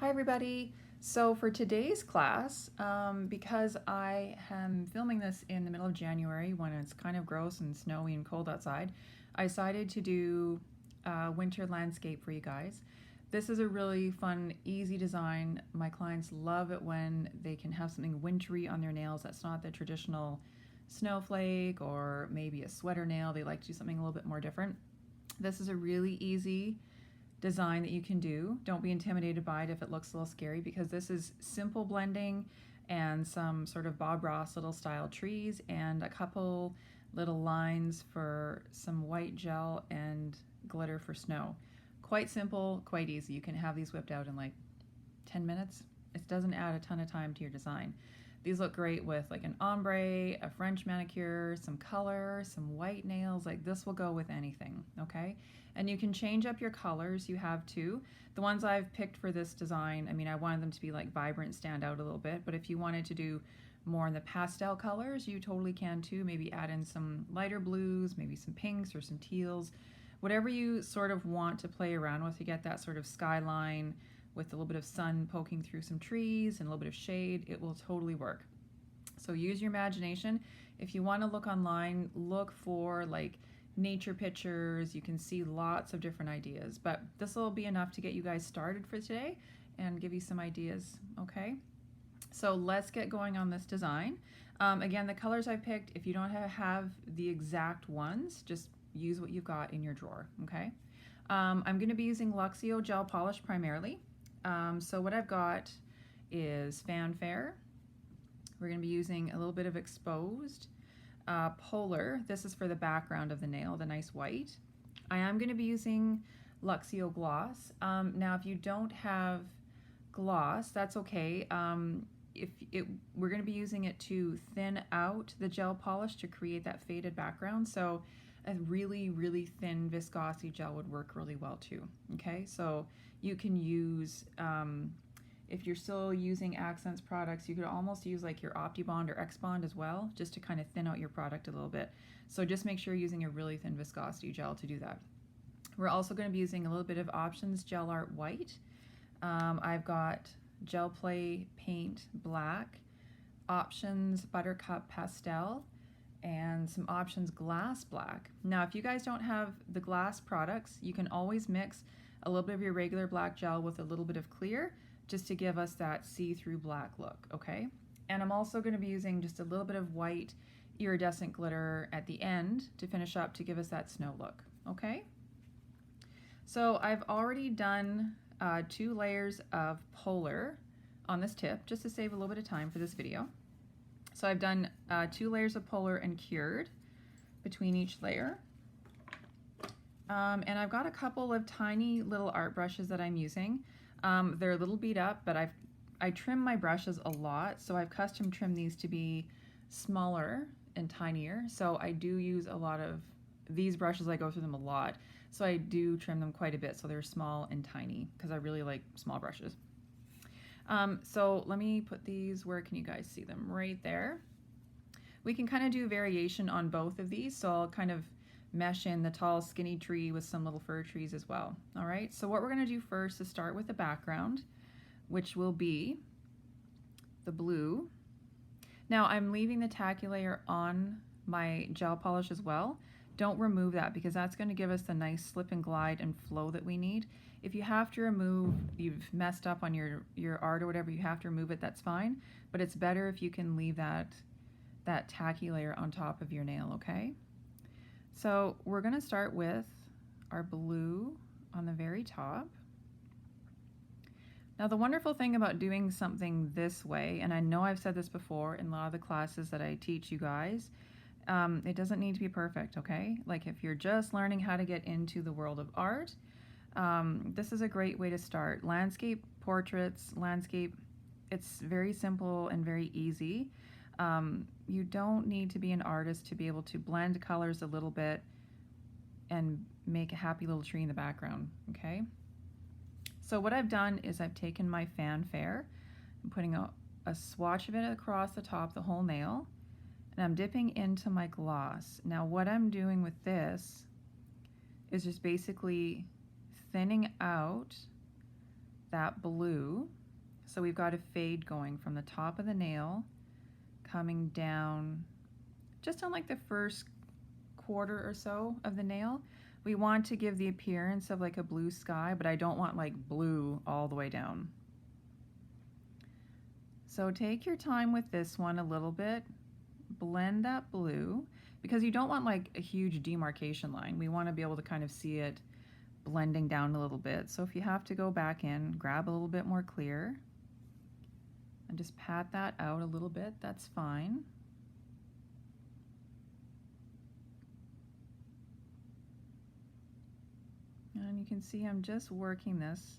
Hi everybody. So for today's class, because I am filming this in the middle of January when it's kind of gross and snowy and cold outside, I decided to do winter landscape for you guys. This is a really fun, easy design. My clients love it when they can have something wintry on their nails that's not the traditional snowflake or maybe a sweater nail. They like to do something a little bit more different. This is a really easy design that you can do. Don't be intimidated by it if it looks a little scary, because this is simple blending and some sort of Bob Ross little style trees and a couple little lines for some white gel and glitter for snow. Quite simple, quite easy. You can have these whipped out in like 10 minutes. It doesn't add a ton of time to your design. These look great with like an ombre, a French manicure, some color, some white nails. Like this will go with anything, okay? And you can change up your colors. You have two. The ones I've picked for this design, I mean, I wanted them to be like vibrant, stand out a little bit, but if you wanted to do more in the pastel colors, you totally can too. Maybe add in some lighter blues, maybe some pinks or some teals. Whatever you sort of want to play around with to get that sort of skyline with a little bit of sun poking through some trees and a little bit of shade, it will totally work. So use your imagination. If you want to look online, look for like nature pictures. You can see lots of different ideas, but this will be enough to get you guys started for today and give you some ideas, okay? So let's get going on this design. Again, the colors I picked, if you don't have the exact ones, just use what you've got in your drawer, okay? I'm going to be using Luxio gel polish primarily. So what I've got is Fanfare. We're going to be using a little bit of exposed. Polar, this is for the background of the nail, the nice white. I am going to be using Luxio gloss. Now if you don't have gloss, that's okay. We're going to be using it to thin out the gel polish to create that faded background. So a really, really thin viscosity gel would work really well too. Okay, so you can use, if you're still using Akzentz products, you could almost use like your OptiBond or X-Bond as well, just to kind of thin out your product a little bit. So just make sure you're using a really thin viscosity gel to do that. We're also going to be using a little bit of Options Gel Art White. I've got Gel Play Paint Black, Options Buttercup Pastel, and some Options Glass Black. Now if you guys don't have the glass products, you can always mix a little bit of your regular black gel with a little bit of clear, just to give us that see-through black look, okay? And I'm also going to be using just a little bit of white iridescent glitter at the end to finish up to give us that snow look, okay? So I've already done 2 layers of Polar on this tip, just to save a little bit of time for this video. So I've done 2 layers of Polar and cured between each layer. And I've got a couple of tiny little art brushes that I'm using. They're a little beat up, but I trim my brushes a lot, so I've custom trimmed these to be smaller and tinier. So I do use a lot of these brushes. I go through them a lot, so I do trim them quite a bit, so they're small and tiny because I really like small brushes. So let me put these, where can you guys see them? Right there. We can kind of do variation on both of these, so I'll kind of mesh in the tall skinny tree with some little fir trees as well. All right, so what we're going to do first is start with the background, which will be the blue. Now I'm leaving the tacky layer on my gel polish as well. Don't remove that, because that's going to give us the nice slip and glide and flow that we need. If you have to remove, you've messed up on your art or whatever, you have to remove it, that's fine, but it's better if you can leave that tacky layer on top of your nail, okay? So we're going to start with our blue on the very top. Now the wonderful thing about doing something this way, and I know I've said this before in a lot of the classes that I teach you guys, it doesn't need to be perfect, okay? Like if you're just learning how to get into the world of art, this is a great way to start. Landscape, portraits, landscape, it's very simple and very easy. You don't need to be an artist to be able to blend colors a little bit and make a happy little tree in the background, okay? So what I've done is I've taken my Fanfare, I'm putting a swatch of it across the top, the whole nail, and I'm dipping into my gloss. Now what I'm doing with this is just basically thinning out that blue. So we've got a fade going from the top of the nail, coming down just on like the first quarter or so of the nail. We want to give the appearance of like a blue sky, but I don't want like blue all the way down. So take your time with this one a little bit, blend that blue, because you don't want like a huge demarcation line. We want to be able to kind of see it blending down a little bit. So if you have to go back in, grab a little bit more clear and just pat that out a little bit, that's fine. And you can see I'm just working this.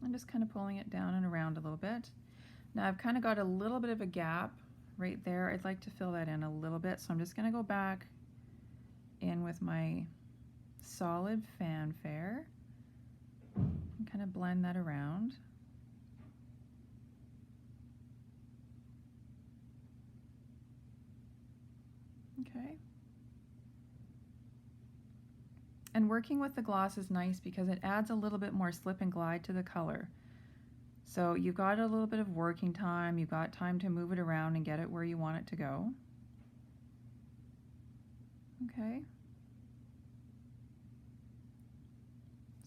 I'm just kind of pulling it down and around a little bit. Now I've kind of got a little bit of a gap right there. I'd like to fill that in a little bit, so I'm just going to go back in with my solid fanfare and kind of blend that around. Okay. And working with the gloss is nice because it adds a little bit more slip and glide to the color. So you've got a little bit of working time, you've got time to move it around and get it where you want it to go. Okay.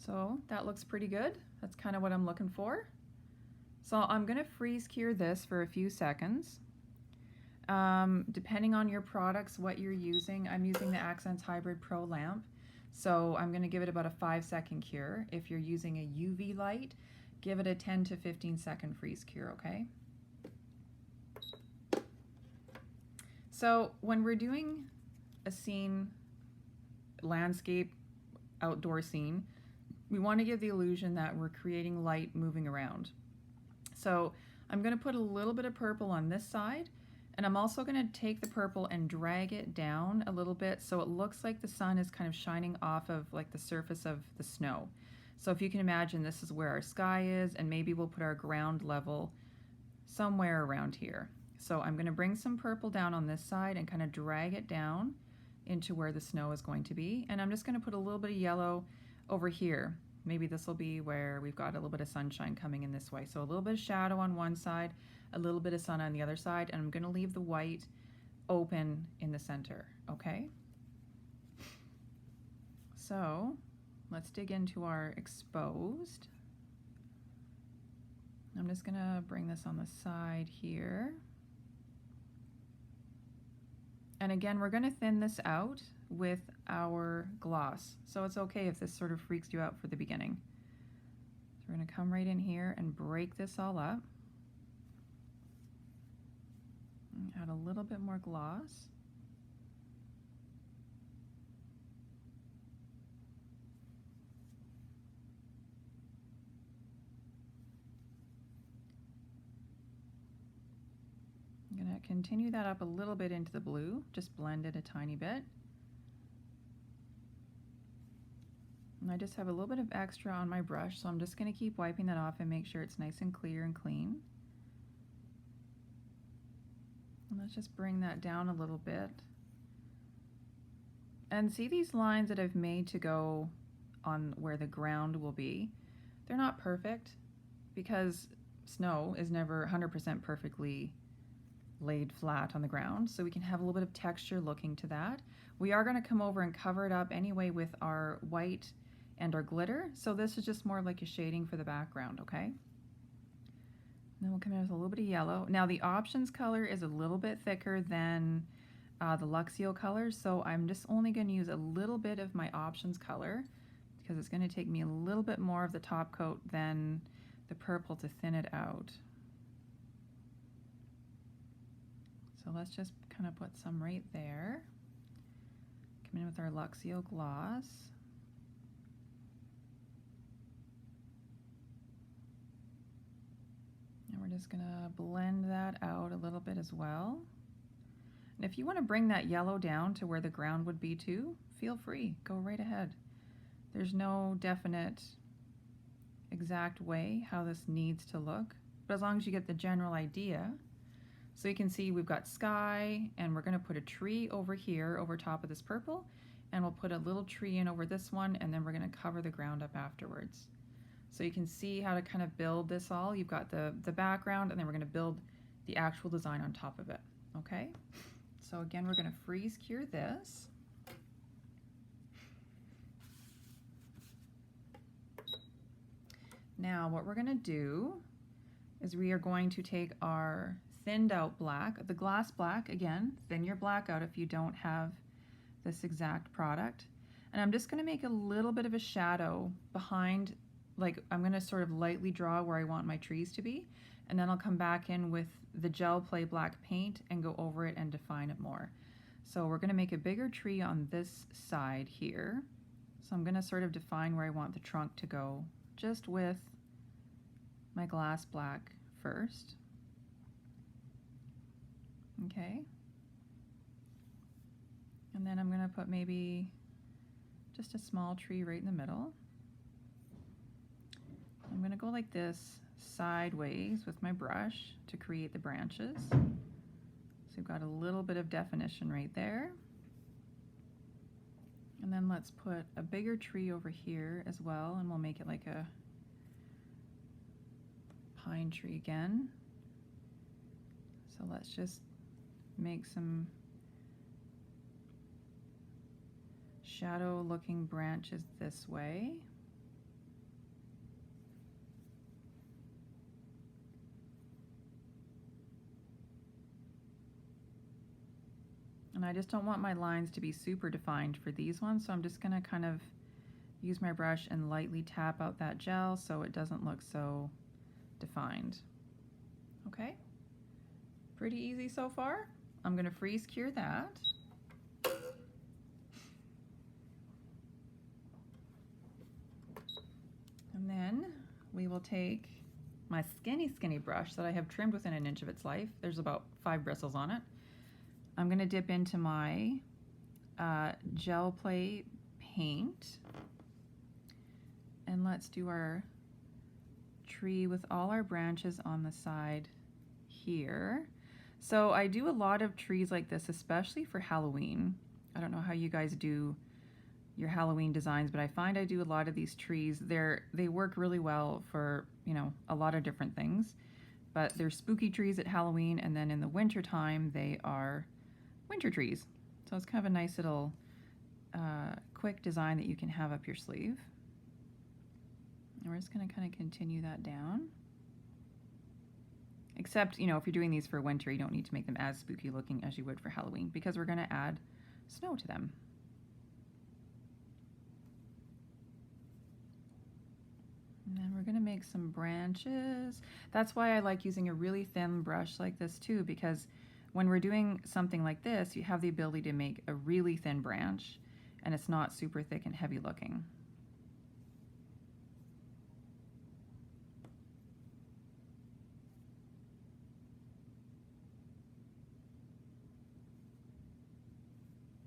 So that looks pretty good. That's kind of what I'm looking for. So I'm going to freeze cure this for a few seconds. Depending on your products, what you're using, I'm using the Akzentz Hybrid Pro lamp. So I'm going to give it about a 5-second cure. If you're using a UV light, give it a 10 to 15 second freeze cure, okay? So when we're doing a scene, landscape, outdoor scene, we want to give the illusion that we're creating light moving around. So I'm going to put a little bit of purple on this side, and I'm also going to take the purple and drag it down a little bit so it looks like the sun is kind of shining off of like the surface of the snow. So if you can imagine, this is where our sky is, and maybe we'll put our ground level somewhere around here. So I'm going to bring some purple down on this side and kind of drag it down into where the snow is going to be. And I'm just going to put a little bit of yellow over here. Maybe this will be where we've got a little bit of sunshine coming in this way. So a little bit of shadow on one side, a little bit of sun on the other side, and I'm going to leave the white open in the center, okay? So let's dig into our exposed. I'm just going to bring this on the side here. And again, we're going to thin this out with our gloss. So it's okay if this sort of freaks you out for the beginning. So we're going to come right in here and break this all up. And add a little bit more gloss. I'm going to continue that up a little bit into the blue, just blend it a tiny bit. And I just have a little bit of extra on my brush, so I'm just going to keep wiping that off and make sure it's nice and clear and clean. And let's just bring that down a little bit. And see these lines that I've made to go on where the ground will be? They're not perfect because snow is never 100% perfectly laid flat on the ground, so we can have a little bit of texture looking to that. We are going to come over and cover it up anyway with our white and our glitter, so this is just more like a shading for the background, okay? And then we'll come in with a little bit of yellow. Now the options color is a little bit thicker than the Luxio color, so I'm just only going to use a little bit of my options color because it's going to take me a little bit more of the top coat than the purple to thin it out. So let's just kind of put some right there. Come in with our Luxio gloss. And we're just gonna blend that out a little bit as well. And if you want to bring that yellow down to where the ground would be too, feel free, go right ahead. There's no definite exact way how this needs to look, but as long as you get the general idea. So you can see we've got sky, and we're going to put a tree over here over top of this purple, and we'll put a little tree in over this one, and then we're going to cover the ground up afterwards. So you can see how to kind of build this all. You've got the background, and then we're going to build the actual design on top of it. Okay? So again, we're going to freeze cure this. Now what we're going to do is we are going to take our thinned out black, the glass black, again, thin your black out if you don't have this exact product. And I'm just going to make a little bit of a shadow behind, like I'm going to sort of lightly draw where I want my trees to be, and then I'll come back in with the gel play black paint and go over it and define it more. So we're going to make a bigger tree on this side here. So I'm going to sort of define where I want the trunk to go, just with my glass black first. Okay. And then I'm going to put maybe just a small tree right in the middle. I'm going to go like this sideways with my brush to create the branches. So we've got a little bit of definition right there. And then let's put a bigger tree over here as well, and we'll make it like a pine tree again. So let's just make some shadow looking branches this way. And I just don't want my lines to be super defined for these ones, so I'm just going to kind of use my brush and lightly tap out that gel so it doesn't look so defined. Okay, pretty easy so far. I'm going to freeze cure that. And then we will take my skinny brush that I have trimmed within an inch of its life. There's about 5 bristles on it. I'm going to dip into my gel play paint, and let's do our tree with all our branches on the side here. So I do a lot of trees like this, especially for Halloween. I don't know how you guys do your Halloween designs, but I find I do a lot of these trees. They work really well for, you know, a lot of different things, but they're spooky trees at Halloween, and then in the winter time they are winter trees. So it's kind of a nice little quick design that you can have up your sleeve. And we're just going to kind of continue that down. Except, you know, if you're doing these for winter, you don't need to make them as spooky looking as you would for Halloween, because we're going to add snow to them. And then we're going to make some branches. That's why I like using a really thin brush like this too, because when we're doing something like this, you have the ability to make a really thin branch, and it's not super thick and heavy looking.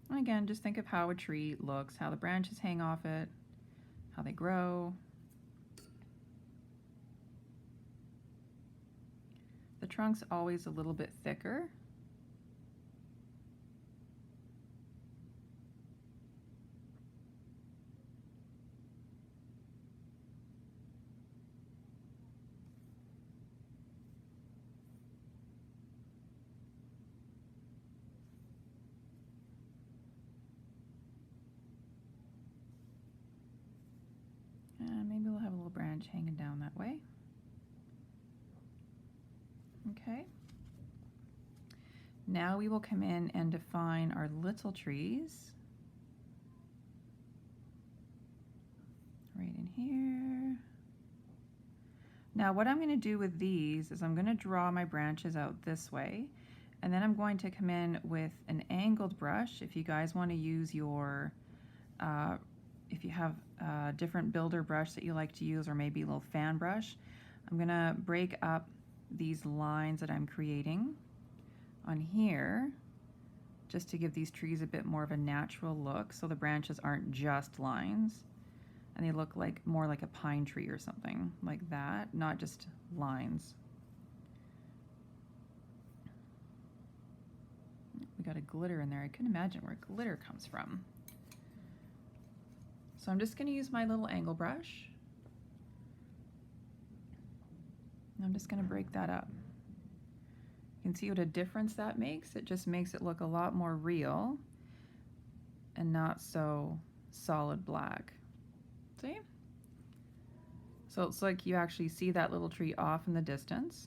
And again, just think of how a tree looks, how the branches hang off it, how they grow. The trunk's always a little bit thicker. And maybe we'll have a little branch hanging down that way. Okay. Now we will come in and define our little trees. Right in here. Now what I'm going to do with these is I'm going to draw my branches out this way, and then I'm going to come in with an angled brush. If you guys want to use your, if you have a different builder brush that you like to use, or maybe a little fan brush, I'm going to break up these lines that I'm creating on here just to give these trees a bit more of a natural look, so the branches aren't just lines and they look like more like a pine tree or something like that, not just lines. We got a glitter in there. I couldn't imagine where glitter comes from. So I'm just going to use my little angle brush. I'm just going to break that up. You can see what a difference that makes. It just makes it look a lot more real and not so solid black. See? So it's like you actually see that little tree off in the distance.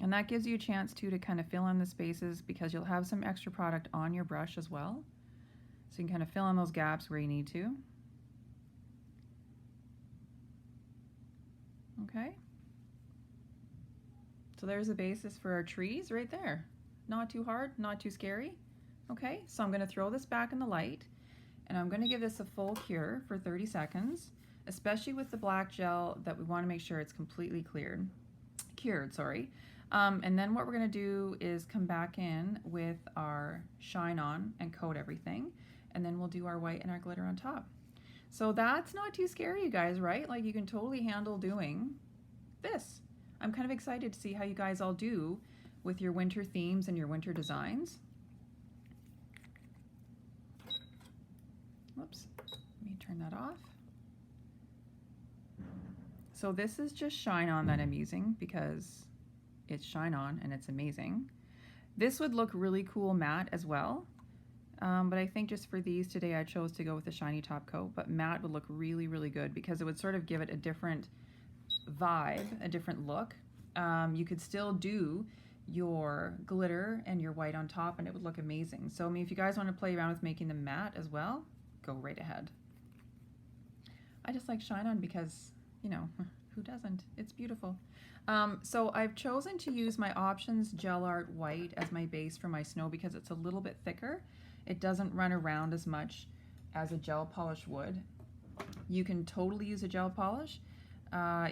And that gives you a chance too to kind of fill in the spaces, because you'll have some extra product on your brush as well. So you can kind of fill in those gaps where you need to. Okay. So there's the basis for our trees right there. Not too hard, not too scary. Okay, so I'm going to throw this back in the light, and I'm going to give this a full cure for 30 seconds, especially with the black gel, that we want to make sure it's completely cured. And then what we're going to do is come back in with our shine on and coat everything, and then we'll do our white and our glitter on top. So that's not too scary, you guys, right? Like, you can totally handle doing this. I'm kind of excited to see how you guys all do with your winter themes and your winter designs. Whoops, let me turn that off. So this is just shine on that I'm using because it's shine on and it's amazing. This would look really cool matte as well, but I think just for these today I chose to go with the shiny top coat, but matte would look really, really good because it would sort of give it a different vibe, a different look. You could still do your glitter and your white on top and it would look amazing. So I mean, if you guys want to play around with making them matte as well, go right ahead. I just like shine on because, you know, who doesn't? It's beautiful. So I've chosen to use my Options Gel Art White as my base for my snow because it's a little bit thicker. It doesn't run around as much as a gel polish would. You can totally use a gel polish.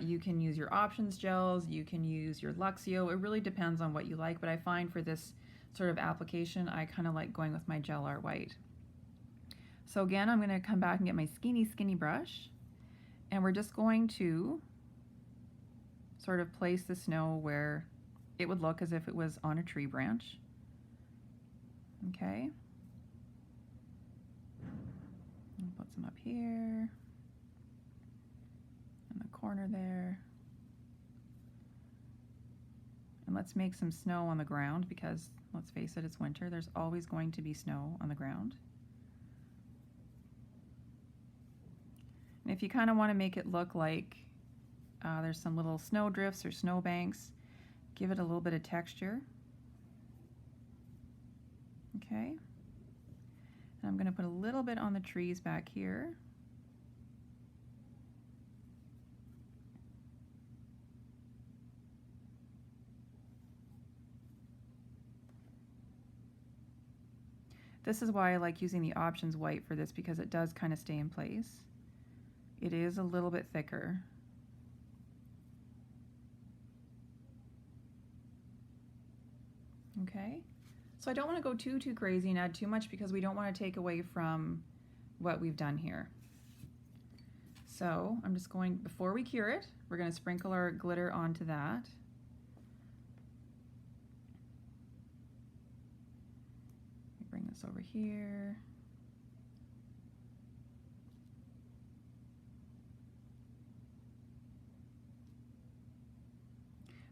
You can use your Options gels, you can use your Luxio. It really depends on what you like, but I find for this sort of application, I kind of like going with my Gel Art White. So again, I'm going to come back and get my skinny brush, and we're just going to sort of place the snow where it would look as if it was on a tree branch. Okay. I'll put some up here, in the corner there. And let's make some snow on the ground because, let's face it, it's winter. There's always going to be snow on the ground. And if you kind of want to make it look like there's some little snow drifts or snow banks, give it a little bit of texture. Okay. And I'm going to put a little bit on the trees back here. This is why I like using the Options White for this, because it does kind of stay in place. It is a little bit thicker. Okay, so I don't want to go too crazy and add too much because we don't want to take away from what we've done here. So I'm just going, before we cure it, we're going to sprinkle our glitter onto that. Bring this over here.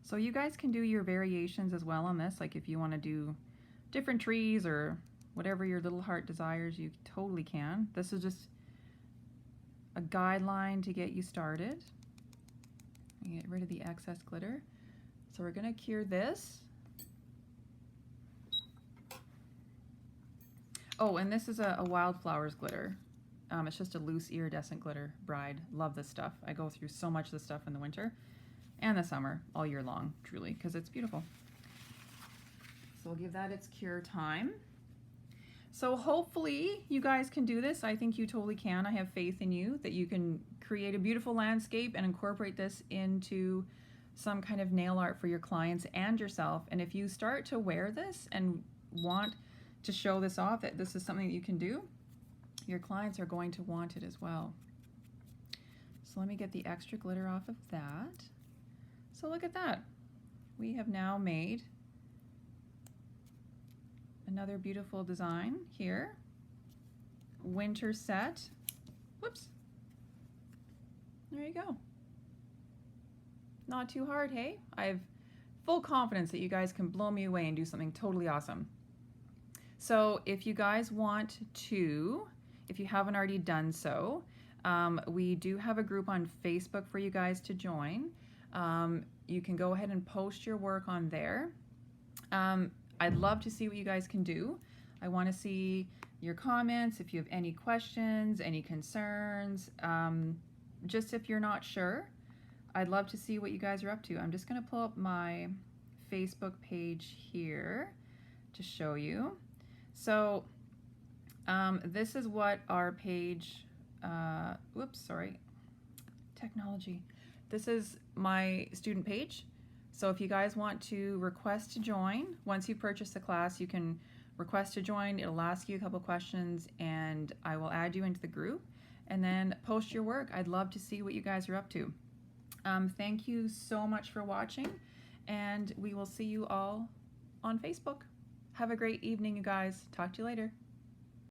So you guys can do your variations as well on this, like if you want to do different trees or whatever your little heart desires, you totally can. This is just a guideline to get you started. Get rid of the excess glitter. So we're going to cure this. Oh, and this is a Wildflowers glitter. It's just a loose iridescent glitter. Bride. Love this stuff. I go through so much of this stuff in the winter and the summer, all year long, truly, because it's beautiful. So we'll give that its cure time. So hopefully you guys can do this. I think you totally can. I have faith in you that you can create a beautiful landscape and incorporate this into some kind of nail art for your clients and yourself. And if you start to wear this and want to show this off, that this is something that you can do, your clients are going to want it as well. So let me get the extra glitter off of that. So look at that. We have now made Another beautiful design here. Winter set. Whoops. There you go. Not too hard, hey? I have full confidence that you guys can blow me away and do something totally awesome. So if you guys want to, if you haven't already done so, we do have a group on Facebook for you guys to join. You can go ahead and post your work on there. I'd love to see what you guys can do. I want to see your comments, if you have any questions, any concerns, just if you're not sure. I'd love to see what you guys are up to. I'm just going to pull up my Facebook page here to show you. So this is what our page, whoops, sorry, technology. This is my student page. So if you guys want to request to join, once you purchase the class, you can request to join. It'll ask you a couple questions and I will add you into the group and then post your work. I'd love to see what you guys are up to. Thank you so much for watching, and we will see you all on Facebook. Have a great evening, you guys. Talk to you later.